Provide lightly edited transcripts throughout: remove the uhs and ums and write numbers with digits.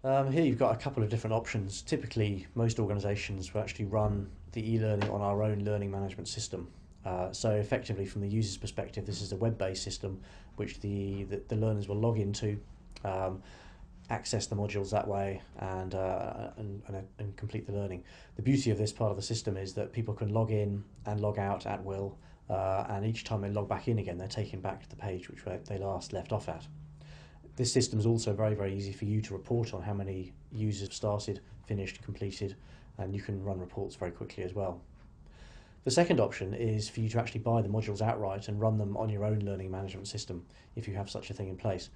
Here you've got a couple of different options. Typically, most organisations will actually run the e-learning on our own learning management system. So effectively, from the user's perspective, this is a web-based system which the learners will log into, access the modules that way, and complete the learning. The beauty of this part of the system is that people can log in and log out at will, and each time they log back in again, they're taken back to the page which they last left off at. This system is also very, very easy for you to report on how many users have started, finished, completed, and you can run reports very quickly as well. The second option is for you to actually buy the modules outright and run them on your own learning management system if you have such a thing in place.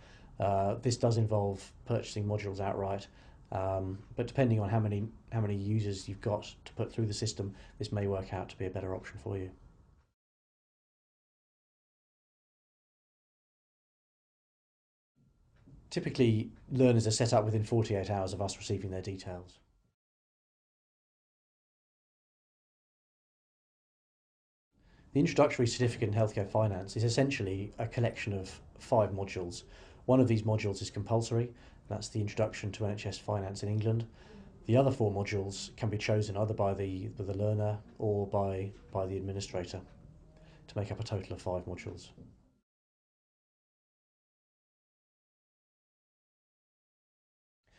This does involve purchasing modules outright, but depending on how many users you've got to put through the system, this may work out to be a better option for you. Typically, learners are set up within 48 hours of us receiving their details. The Introductory Certificate in Healthcare Finance is essentially a collection of 5 modules. One of these modules is compulsory, that's the Introduction to NHS Finance in England. The other 4 modules can be chosen either by the learner or by the administrator to make up a total of 5 modules.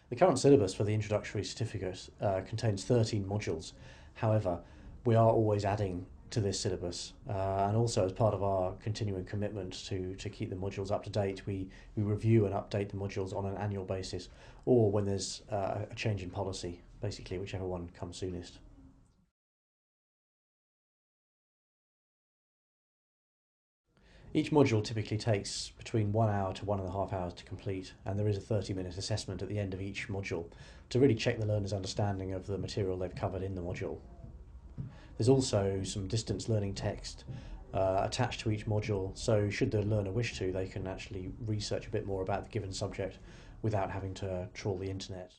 The current syllabus for the introductory certificate contains 13 modules. However, we are always adding to this syllabus, and also as part of our continuing commitment to keep the modules up to date, we review and update the modules on an annual basis, or when there's a change in policy, basically whichever one comes soonest. Each module typically takes between 1 hour to 1.5 hours to complete, and there is a 30-minute assessment at the end of each module to really check the learner's understanding of the material they've covered in the module. There's also some distance learning text attached to each module, so should the learner wish to, they can actually research a bit more about the given subject without having to trawl the internet.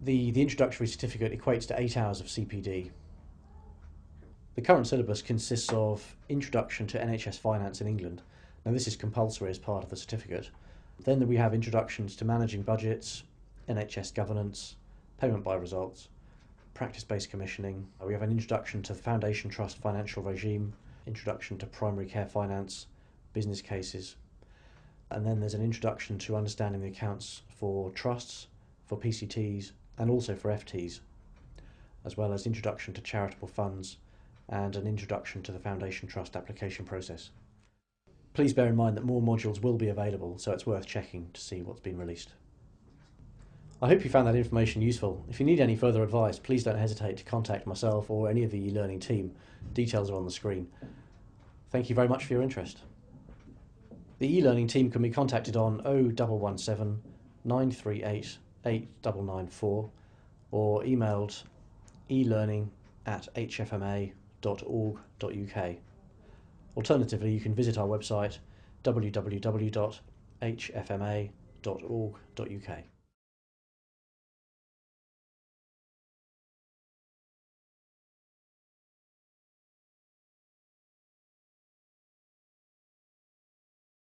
The introductory certificate equates to 8 hours of CPD. The current syllabus consists of Introduction to NHS Finance in England. Now this is compulsory as part of the certificate. Then we have introductions to managing budgets, NHS governance, payment by results, practice-based commissioning. We have an introduction to the Foundation Trust financial regime, introduction to primary care finance, business cases. And then there's an introduction to understanding the accounts for trusts, for PCTs, and also for FTs, as well as introduction to charitable funds, and an introduction to the Foundation Trust application process. Please bear in mind that more modules will be available, so it's worth checking to see what's been released. I hope you found that information useful. If you need any further advice, please don't hesitate to contact myself or any of the e-learning team. Details are on the screen. Thank you very much for your interest. The e-learning team can be contacted on 0117 938 8994 or emailed elearning@hfma.org.uk. Alternatively, you can visit our website www.hfma.org.uk.